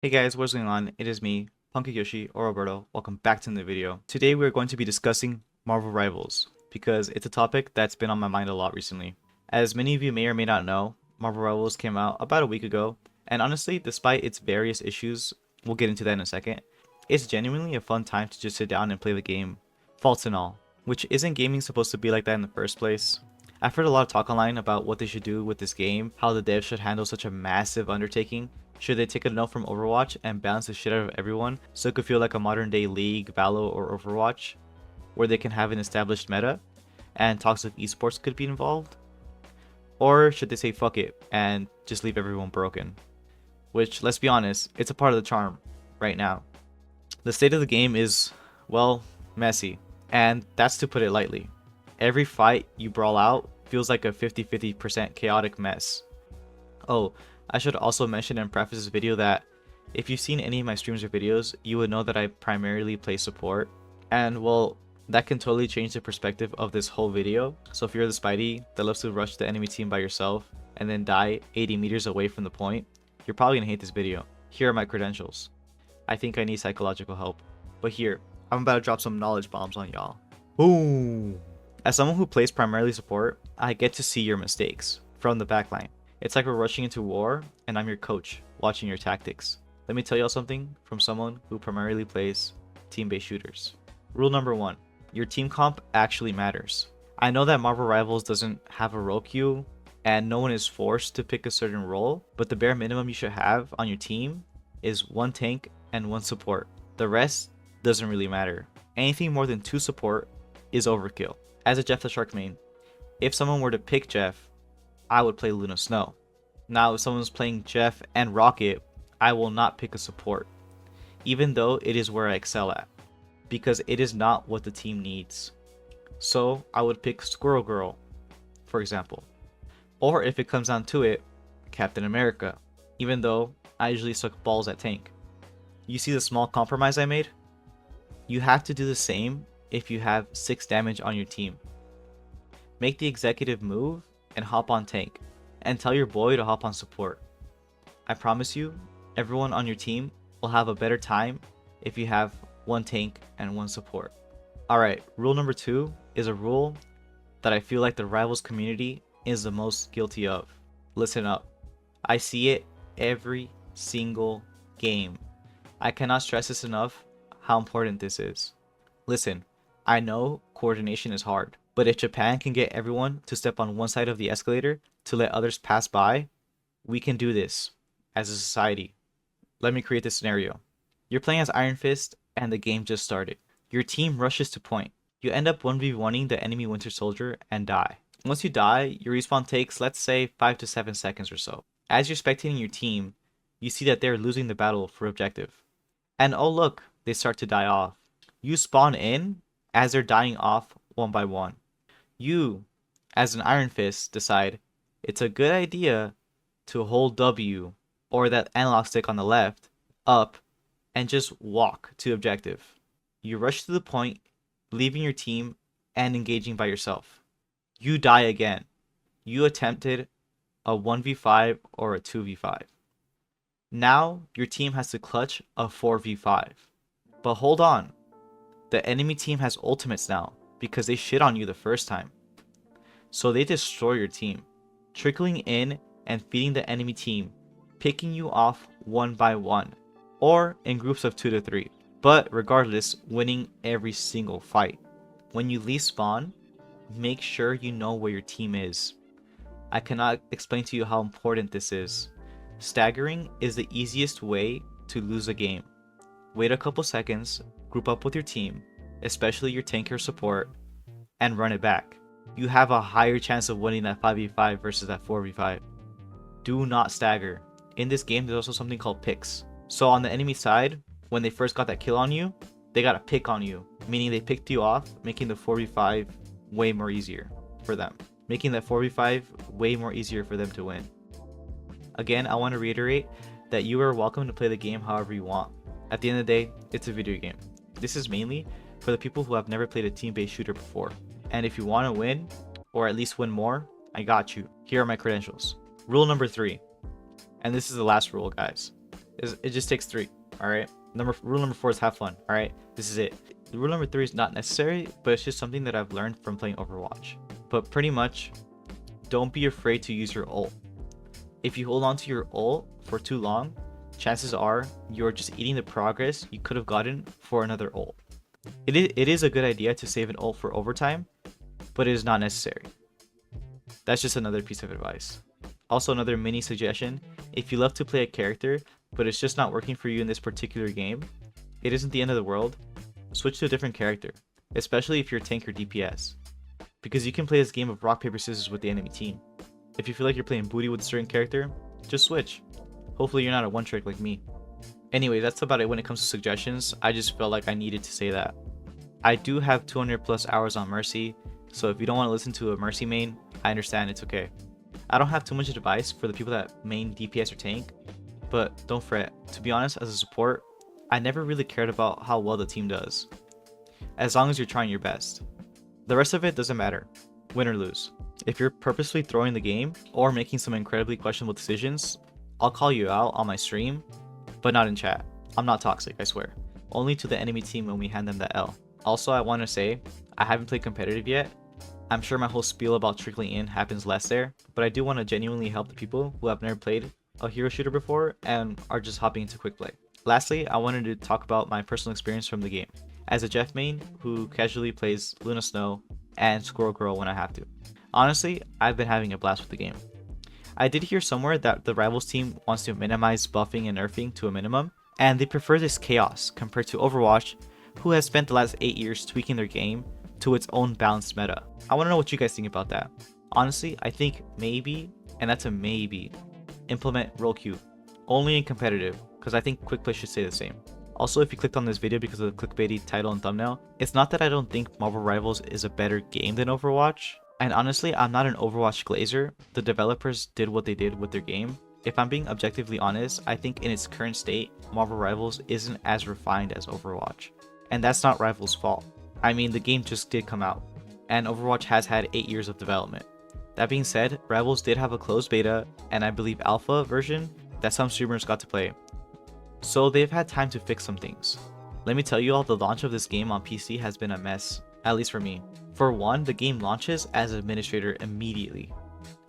Hey guys, what's going on? It is me, Punky Yoshi or Alberto. Welcome back to the video. Today we're going to be discussing Marvel Rivals because it's a topic that's been on my mind a lot recently. As many of you may or may not know, Marvel Rivals came out about a week ago, and honestly, despite its various issues, we'll get into that in a second, it's genuinely a fun time to just sit down and play the game, faults and all, which isn't gaming supposed to be like that in the first place. I've heard a lot of talk online about what they should do with this game, how the devs should handle such a massive undertaking. Should they take a note from Overwatch and balance the shit out of everyone so it could feel like a modern day League, Valo, or Overwatch, where they can have an established meta and talks of esports could be involved? Or should they say fuck it and just leave everyone broken? Which, let's be honest, it's a part of the charm right now. The state of the game is, well, messy, and that's to put it lightly. Every fight you brawl out feels like a 50-50% chaotic mess. Oh, I should also mention and preface this video that if you've seen any of my streams or videos, you would know that I primarily play support. And well, that can totally change the perspective of this whole video. So if you're the Spidey that loves to rush the enemy team by yourself and then die 80 meters away from the point, you're probably gonna hate this video. Here are my credentials. I think I need psychological help. But here, I'm about to drop some knowledge bombs on y'all. Boom! As someone who plays primarily support, I get to see your mistakes from the backline. It's like we're rushing into war, and I'm your coach, watching your tactics. Let me tell y'all something from someone who primarily plays team-based shooters. Rule number 1, your team comp actually matters. I know that Marvel Rivals doesn't have a role queue, and no one is forced to pick a certain role, but the bare minimum you should have on your team is 1 tank and 1 support. The rest doesn't really matter. Anything more than 2 support is overkill. As a Jeff the Shark main, if someone were to pick Jeff, I would play Luna Snow. Now, if someone's playing Jeff and Rocket, I will not pick a support, even though it is where I excel at, because it is not what the team needs. So I would pick Squirrel Girl, for example. Or if it comes down to it, Captain America, even though I usually suck balls at tank. You see the small compromise I made? You have to do the same if you have 6 damage on your team. Make the executive move and hop on tank, and tell your boy to hop on support. I promise you, everyone on your team will have a better time if you have 1 tank and 1 support. Alright, rule number 2 is a rule that I feel like the Rivals community is the most guilty of. Listen up. I see it every single game. I cannot stress this enough how important this is. Listen, I know coordination is hard, but if Japan can get everyone to step on one side of the escalator to let others pass by, we can do this as a society. Let me create this scenario. You're playing as Iron Fist and the game just started. Your team rushes to point. You end up 1v1ing the enemy Winter Soldier and die. Once you die, your respawn takes, let's say, 5 to 7 seconds or so. As you're spectating your team, you see that they're losing the battle for objective. And oh look, they start to die off. You spawn in as they're dying off one by one. You, as an Iron Fist, decide it's a good idea to hold W, or that analog stick on the left, up, and just walk to objective. You rush to the point, leaving your team and engaging by yourself. You die again. You attempted a 1v5 or a 2v5. Now your team has to clutch a 4v5. But hold on. The enemy team has ultimates now, because they shit on you the first time. So they destroy your team, trickling in and feeding the enemy team, picking you off one by one, or in groups of 2 to 3, but regardless, winning every single fight. When you leave spawn, make sure you know where your team is. I cannot explain to you how important this is. Staggering is the easiest way to lose a game. Wait a couple seconds, group up with your team, especially your tank or support, and run it back. You have a higher chance of winning that 5v5 versus that 4v5. Do not stagger. In this game, there's also something called picks. So on the enemy side, when they first got that kill on you, they got a pick on you, meaning they picked you off, making the 4v5 way more easier for them. Making that 4v5 way more easier for them to win. Again, I want to reiterate that you are welcome to play the game however you want. At the end of the day, it's a video game. This is mainly for the people who have never played a team-based shooter before. And if you want to win, or at least win more, I got you. Here are my credentials. Rule number 3. And this is the last rule, guys. It just takes 3. All right. Rule number 4 is have fun. All right. This is it. Rule number 3 is not necessary, but it's just something that I've learned from playing Overwatch. But pretty much, don't be afraid to use your ult. If you hold on to your ult for too long, chances are you're just eating the progress you could have gotten for another ult. It is a good idea to save an ult for overtime, but it is not necessary. That's just another piece of advice. Also, another mini suggestion: if you love to play a character, but it's just not working for you in this particular game, it isn't the end of the world. Switch to a different character, especially if you're tank or DPS, because you can play this game of rock, paper, scissors with the enemy team. If you feel like you're playing booty with a certain character, just switch. Hopefully you're not a one-trick like me. Anyway, that's about it when it comes to suggestions. I just felt like I needed to say that. I do have 200 plus hours on Mercy, so if you don't want to listen to a Mercy main, I understand, it's okay. I don't have too much advice for the people that main DPS or tank, but don't fret. To be honest, as a support, I never really cared about how well the team does, as long as you're trying your best. The rest of it doesn't matter, win or lose. If you're purposely throwing the game or making some incredibly questionable decisions, I'll call you out on my stream, but not in chat. I'm not toxic, I swear. Only to the enemy team when we hand them the L. Also, I want to say, I haven't played competitive yet. I'm sure my whole spiel about trickling in happens less there, but I do want to genuinely help the people who have never played a hero shooter before and are just hopping into quick play. Lastly, I wanted to talk about my personal experience from the game, as a Jeff main who casually plays Luna Snow and Squirrel Girl when I have to. Honestly, I've been having a blast with the game. I did hear somewhere that the Rivals team wants to minimize buffing and nerfing to a minimum, and they prefer this chaos compared to Overwatch, who has spent the last 8 years tweaking their game to its own balanced meta. I want to know what you guys think about that. Honestly, I think maybe, and that's a maybe, implement role queue, only in competitive, because I think quick play should stay the same. Also, if you clicked on this video because of the clickbaity title and thumbnail, it's not that I don't think Marvel Rivals is a better game than Overwatch. And honestly, I'm not an Overwatch glazer. The developers did what they did with their game. If I'm being objectively honest, I think in its current state, Marvel Rivals isn't as refined as Overwatch. And that's not Rivals' fault. I mean, the game just did come out, and Overwatch has had 8 years of development. That being said, Rivals did have a closed beta, and I believe alpha version, that some streamers got to play. So they've had time to fix some things. Let me tell you all, the launch of this game on PC has been a mess, at least for me. For one, the game launches as an administrator immediately,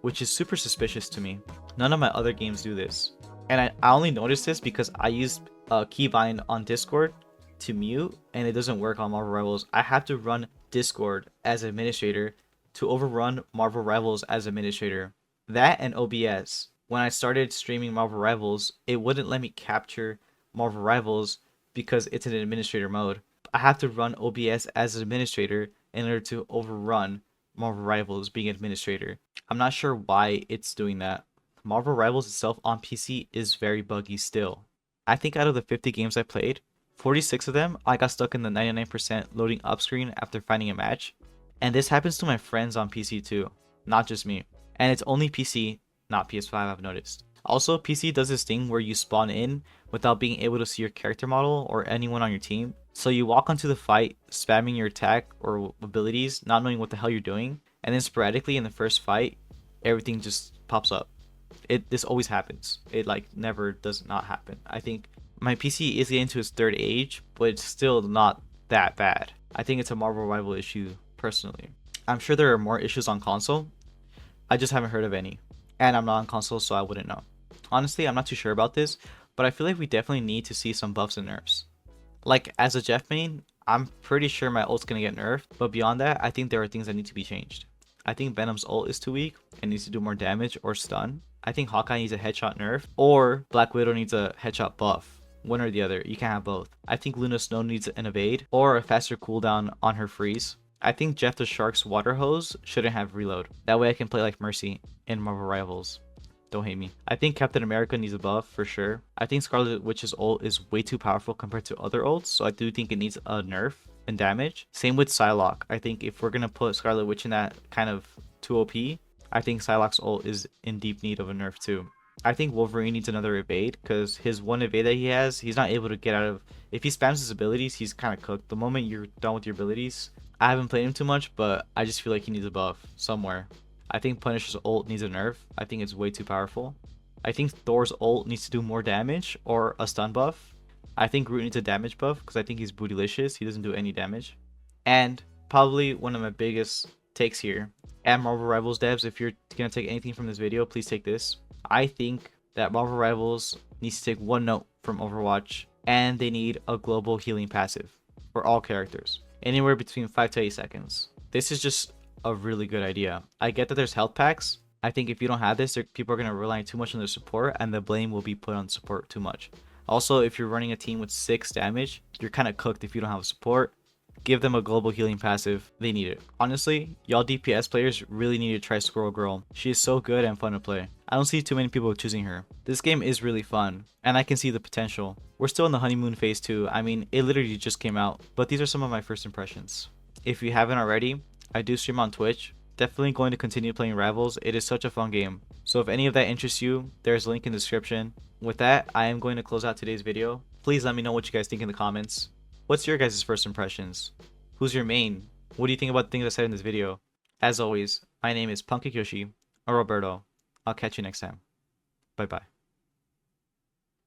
which is super suspicious to me. None of my other games do this. And I only noticed this because I used a keybind on Discord to mute, and it doesn't work on Marvel Rivals. I have to run Discord as administrator to overrun Marvel Rivals as administrator. That and OBS. When I started streaming Marvel Rivals, it wouldn't let me capture Marvel Rivals because it's in administrator mode. I have to run OBS as an administrator in order to overrun Marvel Rivals being administrator. I'm not sure why it's doing that. Marvel Rivals itself on PC is very buggy still. I think out of the 50 games I played, 46 of them I got stuck in the 99% loading up screen after finding a match. And this happens to my friends on PC too, not just me. And it's only PC, not PS5, I've noticed. Also, PC does this thing where you spawn in without being able to see your character model or anyone on your team. So you walk onto the fight, spamming your attack or abilities, not knowing what the hell you're doing, and then sporadically in the first fight, everything just pops up. This always happens. It like never does not happen. I think my PC is getting to its third age, but it's still not that bad. I think it's a Marvel Rival issue personally. I'm sure there are more issues on console. I just haven't heard of any. And I'm not on console, so I wouldn't know. Honestly, I'm not too sure about this, but I feel like we definitely need to see some buffs and nerfs. Like, as a Jeff main, I'm pretty sure my ult's gonna get nerfed, but beyond that, I think there are things that need to be changed. I think Venom's ult is too weak and needs to do more damage or stun. I think Hawkeye needs a headshot nerf, or Black Widow needs a headshot buff. One or the other, you can't have both. I think Luna Snow needs an evade, or a faster cooldown on her freeze. I think Jeff the Shark's water hose shouldn't have reload. That way I can play like Mercy in Marvel Rivals. Don't hate me. I think Captain America needs a buff for sure. I think Scarlet Witch's ult is way too powerful compared to other ults, so I do think it needs a nerf and damage. Same with Psylocke. I think if we're gonna put Scarlet Witch in that kind of 2 OP, I think Psylocke's ult is in deep need of a nerf too. I think Wolverine needs another evade because his one evade that he has, he's not able to get out of. If he spams his abilities, he's kind of cooked. The moment you're done with your abilities, I haven't played him too much, but I just feel like he needs a buff somewhere. I think Punisher's ult needs a nerf. I think it's way too powerful. I think Thor's ult needs to do more damage or a stun buff. I think Groot needs a damage buff because I think he's bootylicious. He doesn't do any damage. And probably one of my biggest takes here, at Marvel Rivals devs, if you're going to take anything from this video, please take this. I think that Marvel Rivals needs to take one note from Overwatch, and they need a global healing passive for all characters, anywhere between 5 to 8 seconds. This is just a really good idea. I get that there's health packs. I think if you don't have this, people are going to rely too much on their support, and the blame will be put on support too much. Also, if you're running a team with 6 damage, you're kind of cooked if you don't have support. Give them a global healing passive. They need it. Honestly, y'all DPS players really need to try Squirrel Girl. She is so good and fun to play. I don't see too many people choosing her. This game is really fun, and I can see the potential. We're still in the honeymoon phase too. I mean, it literally just came out, but these are some of my first impressions. If you haven't already, I do stream on Twitch. Definitely going to continue playing Rivals. It is such a fun game. So if any of that interests you, there's a link in the description. With that, I am going to close out today's video. Please let me know what you guys think in the comments. What's your guys' first impressions? Who's your main? What do you think about the things I said in this video? As always, my name is Punkyoshi or Roberto. I'll catch you next time. Bye bye.